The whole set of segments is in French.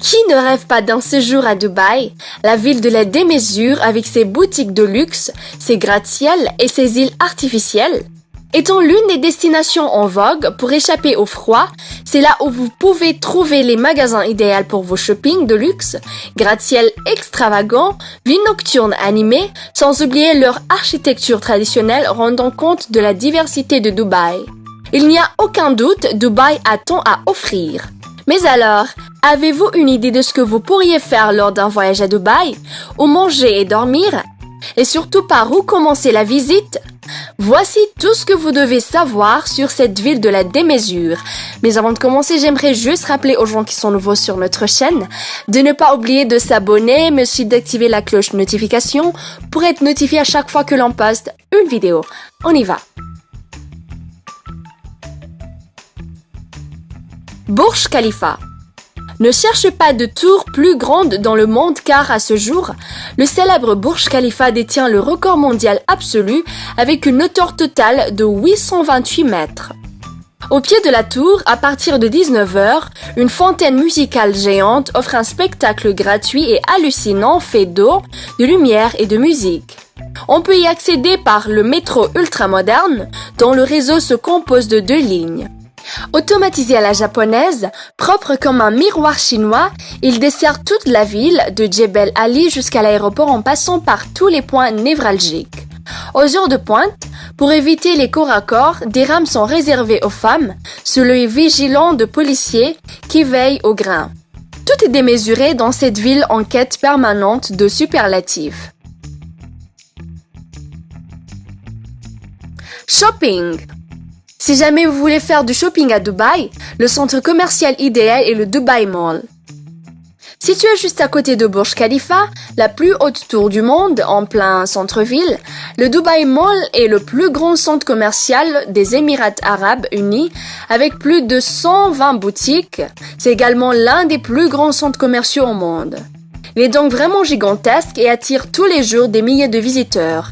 Qui ne rêve pas d'un séjour à Dubaï, la ville de la démesure avec ses boutiques de luxe, ses gratte-ciel et ses îles artificielles? Étant l'une des destinations en vogue pour échapper au froid, c'est là où vous pouvez trouver les magasins idéaux pour vos shoppings de luxe, gratte-ciel extravagants, vie nocturne animée, sans oublier leur architecture traditionnelle rendant compte de la diversité de Dubaï. Il n'y a aucun doute, Dubaï a tant à offrir. Mais alors, avez-vous une idée de ce que vous pourriez faire lors d'un voyage à Dubaï? Où manger et dormir? Et surtout par où commencer la visite? Voici tout ce que vous devez savoir sur cette ville de la démesure. Mais avant de commencer, j'aimerais juste rappeler aux gens qui sont nouveaux sur notre chaîne de ne pas oublier de s'abonner, mais aussi d'activer la cloche de notification pour être notifié à chaque fois que l'on poste une vidéo. On y va! Burj Khalifa. Ne cherche pas de tour plus grande dans le monde car à ce jour, le célèbre Burj Khalifa détient le record mondial absolu avec une hauteur totale de 828 mètres. Au pied de la tour, à partir de 19h, une fontaine musicale géante offre un spectacle gratuit et hallucinant fait d'eau, de lumière et de musique. On peut y accéder par le métro ultramoderne dont le réseau se compose de 2 lignes. Automatisé à la japonaise, propre comme un miroir chinois, il dessert toute la ville, de Jebel Ali jusqu'à l'aéroport en passant par tous les points névralgiques. Aux heures de pointe, pour éviter les corps à corps, des rames sont réservées aux femmes, sous l'œil vigilant de policiers qui veillent au grain. Tout est démesuré dans cette ville en quête permanente de superlatifs. Shopping. Si jamais vous voulez faire du shopping à Dubaï, le centre commercial idéal est le Dubai Mall. Situé juste à côté de Burj Khalifa, la plus haute tour du monde, en plein centre-ville, le Dubai Mall est le plus grand centre commercial des Émirats arabes unis, avec plus de 120 boutiques. C'est également l'un des plus grands centres commerciaux au monde. Il est donc vraiment gigantesque et attire tous les jours des milliers de visiteurs.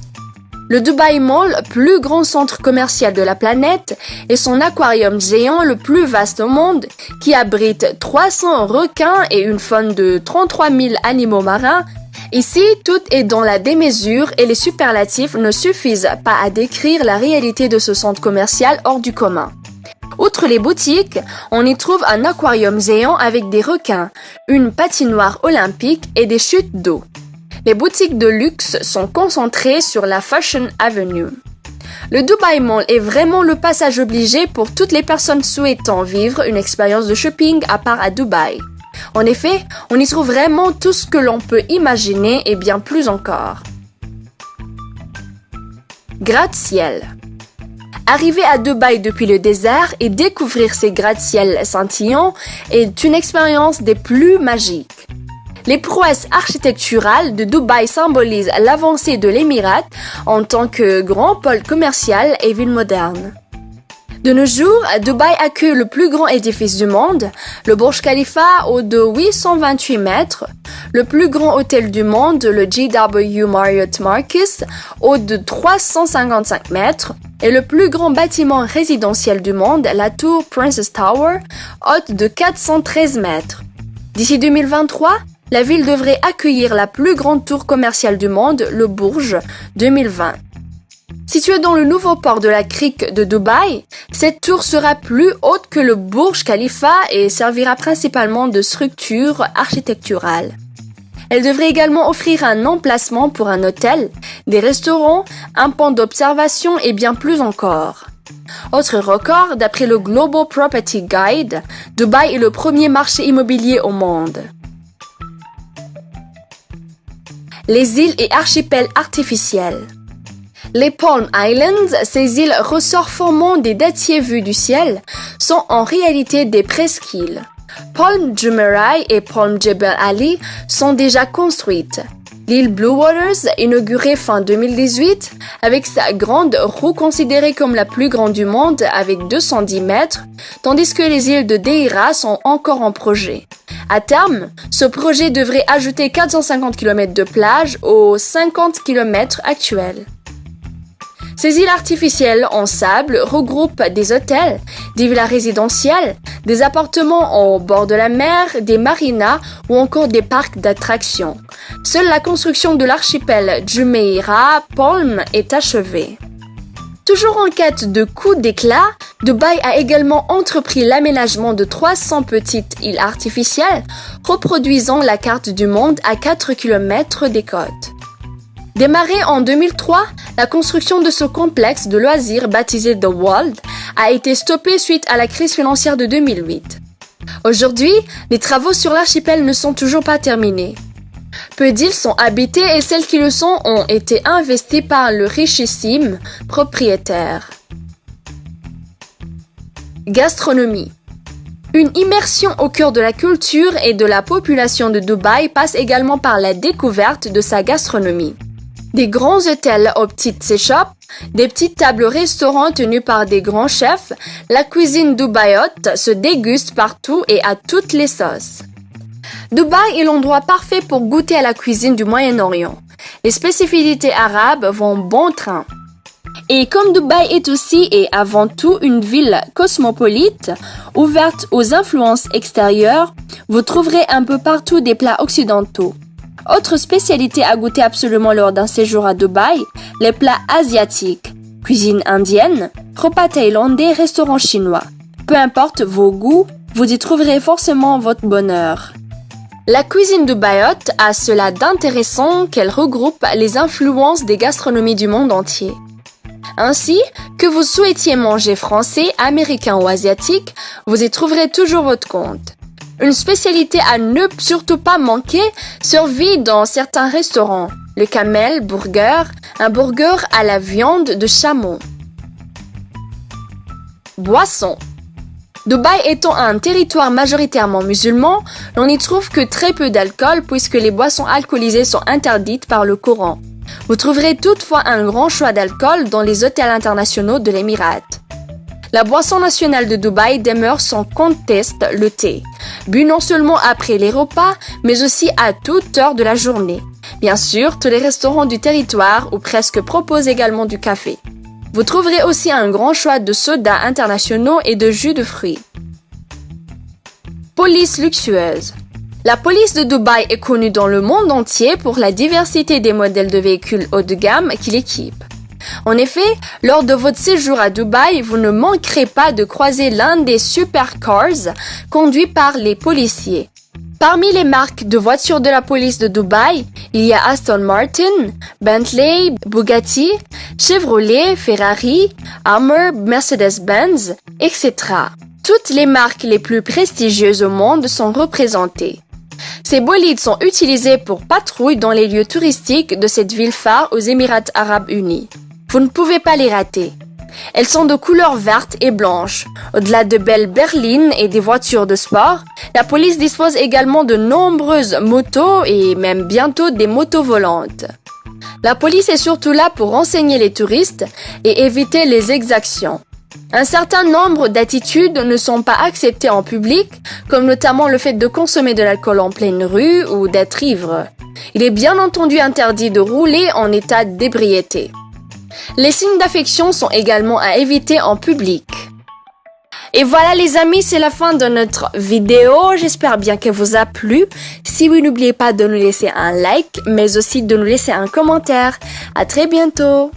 Le Dubai Mall, plus grand centre commercial de la planète, est son aquarium géant le plus vaste au monde, qui abrite 300 requins et une faune de 33 000 animaux marins. Ici, tout est dans la démesure et les superlatifs ne suffisent pas à décrire la réalité de ce centre commercial hors du commun. Outre les boutiques, on y trouve un aquarium géant avec des requins, une patinoire olympique et des chutes d'eau. Les boutiques de luxe sont concentrées sur la Fashion Avenue. Le Dubai Mall est vraiment le passage obligé pour toutes les personnes souhaitant vivre une expérience de shopping à part à Dubaï. En effet, on y trouve vraiment tout ce que l'on peut imaginer et bien plus encore. Gratte-ciel. Arriver à Dubaï depuis le désert et découvrir ces gratte-ciel scintillants est une expérience des plus magiques. Les prouesses architecturales de Dubaï symbolisent l'avancée de l'Émirat en tant que grand pôle commercial et ville moderne. De nos jours, Dubaï accueille le plus grand édifice du monde, le Burj Khalifa haut de 828 mètres, le plus grand hôtel du monde, le JW Marriott Marquis, haut de 355 mètres, et le plus grand bâtiment résidentiel du monde, la tour Princess Tower, haute de 413 mètres. D'ici 2023, la ville devrait accueillir la plus grande tour commerciale du monde, le Burj 2020. Située dans le nouveau port de la crique de Dubaï, cette tour sera plus haute que le Burj Khalifa et servira principalement de structure architecturale. Elle devrait également offrir un emplacement pour un hôtel, des restaurants, un point d'observation et bien plus encore. Autre record, d'après le Global Property Guide, Dubaï est le premier marché immobilier au monde. Les îles et archipels artificiels. Les Palm Islands, ces îles ressorts formant des dattiers vus du ciel, sont en réalité des presqu'îles. Palm Jumeirah et Palm Jebel Ali sont déjà construites. L'île Blue Waters, inaugurée fin 2018, avec sa grande roue considérée comme la plus grande du monde avec 210 mètres, tandis que les îles de Deira sont encore en projet. À terme, ce projet devrait ajouter 450 km de plage aux 50 km actuels. Ces îles artificielles en sable regroupent des hôtels, des villas résidentielles, des appartements au bord de la mer, des marinas ou encore des parcs d'attractions. Seule la construction de l'archipel Jumeirah Palm est achevée. Toujours en quête de coups d'éclat, Dubaï a également entrepris l'aménagement de 300 petites îles artificielles, reproduisant la carte du monde à 4 km des côtes. Démarré en 2003, la construction de ce complexe de loisirs baptisé The World a été stoppée suite à la crise financière de 2008. Aujourd'hui, les travaux sur l'archipel ne sont toujours pas terminés. Peu d'îles sont habitées et celles qui le sont ont été investies par le richissime propriétaire. Gastronomie. Une immersion au cœur de la culture et de la population de Dubaï passe également par la découverte de sa gastronomie. Des grands hôtels aux petites échoppes, des petites tables restaurants tenues par des grands chefs, la cuisine dubaïote se déguste partout et à toutes les sauces. Dubaï est l'endroit parfait pour goûter à la cuisine du Moyen-Orient. Les spécificités arabes vont bon train. Et comme Dubaï est aussi et avant tout une ville cosmopolite, ouverte aux influences extérieures, vous trouverez un peu partout des plats occidentaux. Autre spécialité à goûter absolument lors d'un séjour à Dubaï, les plats asiatiques, cuisine indienne, repas thaïlandais, restaurants chinois. Peu importe vos goûts, vous y trouverez forcément votre bonheur. La cuisine dubaïote a cela d'intéressant qu'elle regroupe les influences des gastronomies du monde entier. Ainsi, que vous souhaitiez manger français, américain ou asiatique, vous y trouverez toujours votre compte. Une spécialité à ne surtout pas manquer survit dans certains restaurants. Le camel burger, un burger à la viande de chameau. Boissons. Dubaï étant un territoire majoritairement musulman, l'on n'y trouve que très peu d'alcool puisque les boissons alcoolisées sont interdites par le Coran. Vous trouverez toutefois un grand choix d'alcool dans les hôtels internationaux de l'Émirat. La boisson nationale de Dubaï demeure sans conteste le thé, bu non seulement après les repas, mais aussi à toute heure de la journée. Bien sûr, tous les restaurants du territoire ou presque proposent également du café. Vous trouverez aussi un grand choix de sodas internationaux et de jus de fruits. Police luxueuse. La police de Dubaï est connue dans le monde entier pour la diversité des modèles de véhicules haut de gamme qui l'équipent. En effet, lors de votre séjour à Dubaï, vous ne manquerez pas de croiser l'un des supercars conduits par les policiers. Parmi les marques de voitures de la police de Dubaï, il y a Aston Martin, Bentley, Bugatti, Chevrolet, Ferrari, Hummer, Mercedes-Benz, etc. Toutes les marques les plus prestigieuses au monde sont représentées. Ces bolides sont utilisés pour patrouille dans les lieux touristiques de cette ville phare aux Émirats arabes unis. Vous ne pouvez pas les rater. Elles sont de couleur verte et blanche. Au-delà de belles berlines et des voitures de sport, la police dispose également de nombreuses motos et même bientôt des motos volantes. La police est surtout là pour renseigner les touristes et éviter les exactions. Un certain nombre d'attitudes ne sont pas acceptées en public, comme notamment le fait de consommer de l'alcool en pleine rue ou d'être ivre. Il est bien entendu interdit de rouler en état d'ébriété. Les signes d'affection sont également à éviter en public. Et voilà les amis, c'est la fin de notre vidéo. J'espère bien qu'elle vous a plu. Si oui, n'oubliez pas de nous laisser un like, mais aussi de nous laisser un commentaire. À très bientôt.